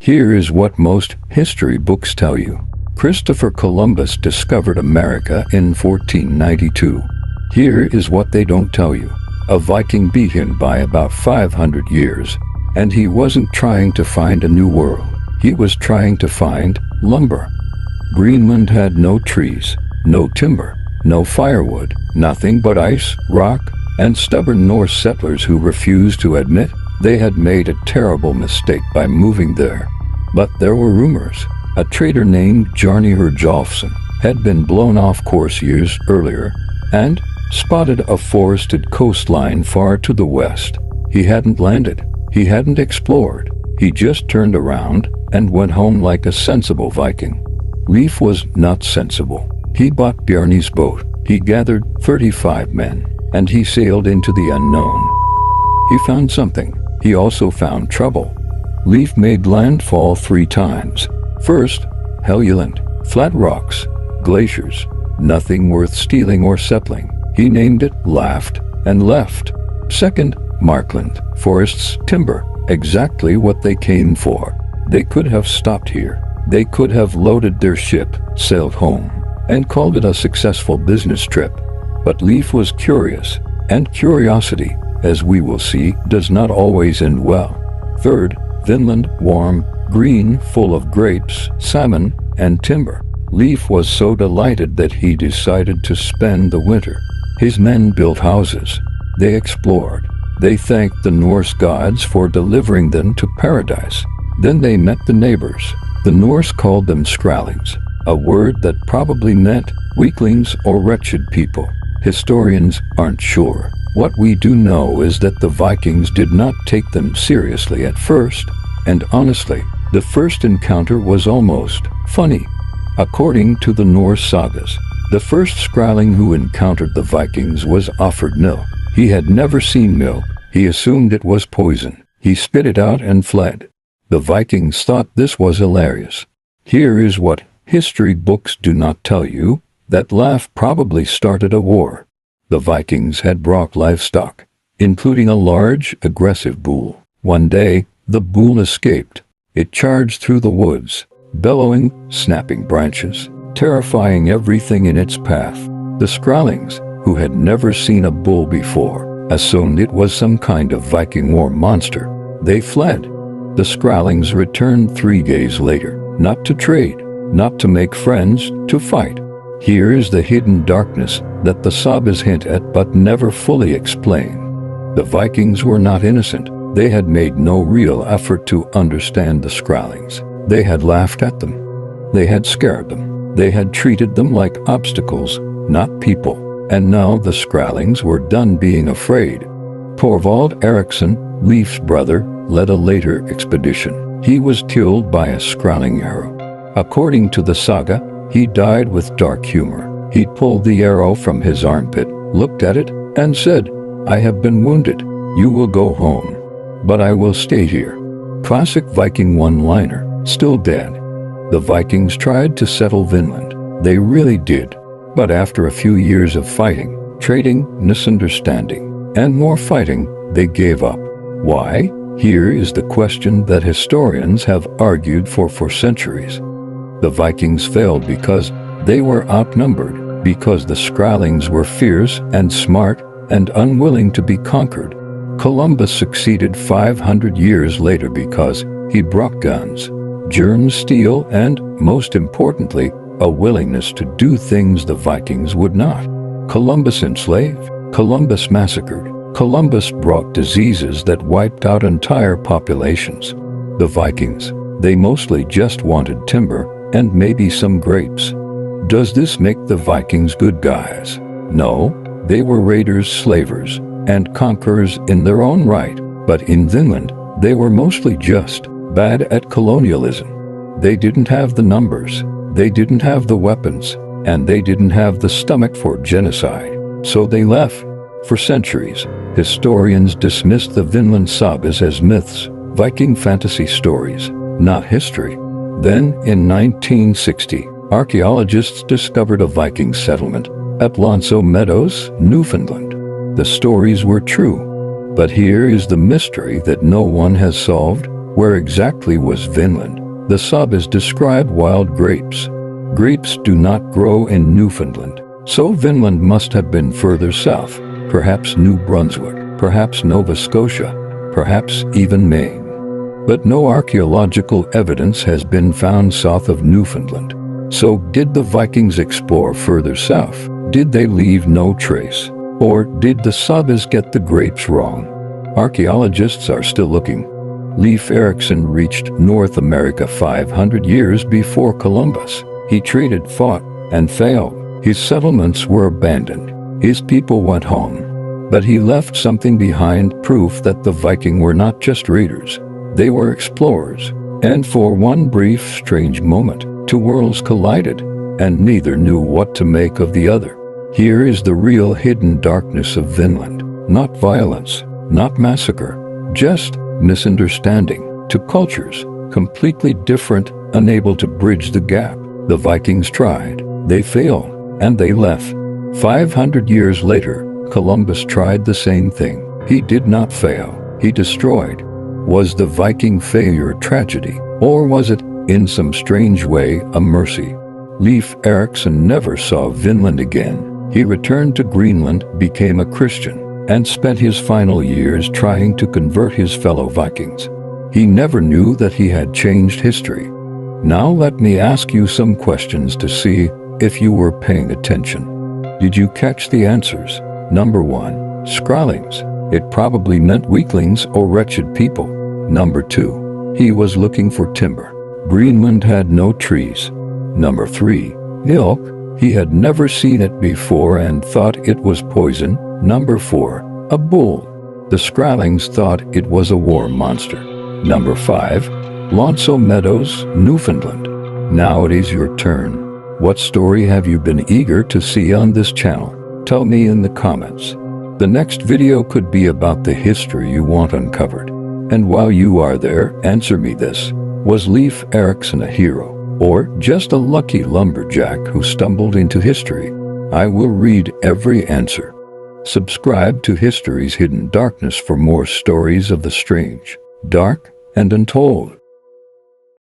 Here is what most history books tell you. Christopher Columbus discovered America in 1492. Here is what they don't tell you. A Viking beat him by about 500 years, and he wasn't trying to find a new world. He was trying to find lumber. Greenland had no trees, no timber, no firewood, nothing but ice, rock, and stubborn Norse settlers who refused to admit they had made a terrible mistake by moving there. But there were rumors. A trader named Bjarni Herjolfsson had been blown off course years earlier and spotted a forested coastline far to the west. He hadn't landed. He hadn't explored. He just turned around and went home like a sensible Viking. Leif was not sensible. He bought Bjarni's boat. He gathered 35 men, and he sailed into the unknown. He found something. He also found trouble. Leif made landfall 3 times. First, Helluland, flat rocks, glaciers, nothing worth stealing or settling. He named it, laughed, and left. Second, Markland, forests, timber, exactly what they came for. They could have stopped here. They could have loaded their ship, sailed home, and called it a successful business trip. But Leif was curious, and curiosity, as we will see, does not always end well. Third, Vinland, warm, green, full of grapes, salmon, and timber. Leif was so delighted that he decided to spend the winter. His men built houses. They explored. They thanked the Norse gods for delivering them to paradise. Then they met the neighbors. The Norse called them Skraelings, a word that probably meant weaklings or wretched people. Historians aren't sure. What we do know is that the Vikings did not take them seriously at first, and honestly, the first encounter was almost funny. According to the Norse sagas, the first Skraeling who encountered the Vikings was offered milk. He had never seen milk. He assumed it was poison. He spit it out and fled. The Vikings thought this was hilarious. Here is what history books do not tell you. That laugh probably started a war. The Vikings had brought livestock, including a large, aggressive bull. One day, the bull escaped. It charged through the woods, bellowing, snapping branches, terrifying everything in its path. The Skraelings, who had never seen a bull before, assumed it was some kind of Viking war monster. They fled. The Skraelings returned 3 days later, not to trade, not to make friends, to fight. Here is the hidden darkness that the sagas hint at but never fully explain. The Vikings were not innocent. They had made no real effort to understand the Skraelings. They had laughed at them. They had scared them. They had treated them like obstacles, not people. And now the Skraelings were done being afraid. Thorvald Erikson, Leif's brother, led a later expedition. He was killed by a Skraeling arrow. According to the saga, he died with dark humor. He pulled the arrow from his armpit, looked at it, and said, "I have been wounded. You will go home, but I will stay here." Classic Viking one-liner, still dead. The Vikings tried to settle Vinland. They really did. But after a few years of fighting, trading, misunderstanding, and more fighting, they gave up. Why? Here is the question that historians have argued for centuries. The Vikings failed because they were outnumbered, because the Skraelings were fierce and smart and unwilling to be conquered. Columbus succeeded 500 years later because he brought guns, germ steel, and, most importantly, a willingness to do things the Vikings would not. Columbus enslaved. Columbus massacred. Columbus brought diseases that wiped out entire populations. The Vikings, they mostly just wanted timber and maybe some grapes. Does this make the Vikings good guys? No, they were raiders, slavers, and conquerors in their own right. But in Vinland, they were mostly just bad at colonialism. They didn't have the numbers, they didn't have the weapons, and they didn't have the stomach for genocide. So they left. For centuries, historians dismissed the Vinland sagas as myths, Viking fantasy stories, not history. Then, in 1960, archaeologists discovered a Viking settlement at Lonso Meadows, Newfoundland. The stories were true. But here is the mystery that no one has solved. Where exactly was Vinland? The sub is described wild grapes. Grapes do not grow in Newfoundland, so Vinland must have been further south, perhaps New Brunswick, perhaps Nova Scotia, perhaps even Maine. But no archaeological evidence has been found south of Newfoundland. So did the Vikings explore further south? Did they leave no trace? Or did the Sabas get the grapes wrong? Archaeologists are still looking. Leif Erikson reached North America 500 years before Columbus. He traded, fought, and failed. His settlements were abandoned. His people went home. But he left something behind, proof that the Viking were not just raiders. They were explorers. And for one brief, strange moment, two worlds collided, and neither knew what to make of the other. Here is the real hidden darkness of Vinland. Not violence, not massacre, just misunderstanding. Two cultures, completely different, unable to bridge the gap. The Vikings tried, they failed, and they left. 500 years later, Columbus tried the same thing. He did not fail, he destroyed. Was the Viking failure a tragedy, or was it, in some strange way, a mercy? Leif Erikson never saw Vinland again. He returned to Greenland, became a Christian, and spent his final years trying to convert his fellow Vikings. He never knew that he had changed history. Now let me ask you some questions to see if you were paying attention. Did you catch the answers? Number 1. Skraelings. It probably meant weaklings or wretched people. Number 2. He was looking for timber. Greenland had no trees. Number 3. Milk. He had never seen it before and thought it was poison. Number 4. A bull. The Skraelings thought it was a war monster. Number 5. Lonso Meadows, Newfoundland. Now it is your turn. What story have you been eager to see on this channel? Tell me in the comments. The next video could be about the history you want uncovered. And while you are there, answer me this. Was Leif Erikson a hero, or just a lucky lumberjack who stumbled into history? I will read every answer. Subscribe to History's Hidden Darkness for more stories of the strange, dark, and untold.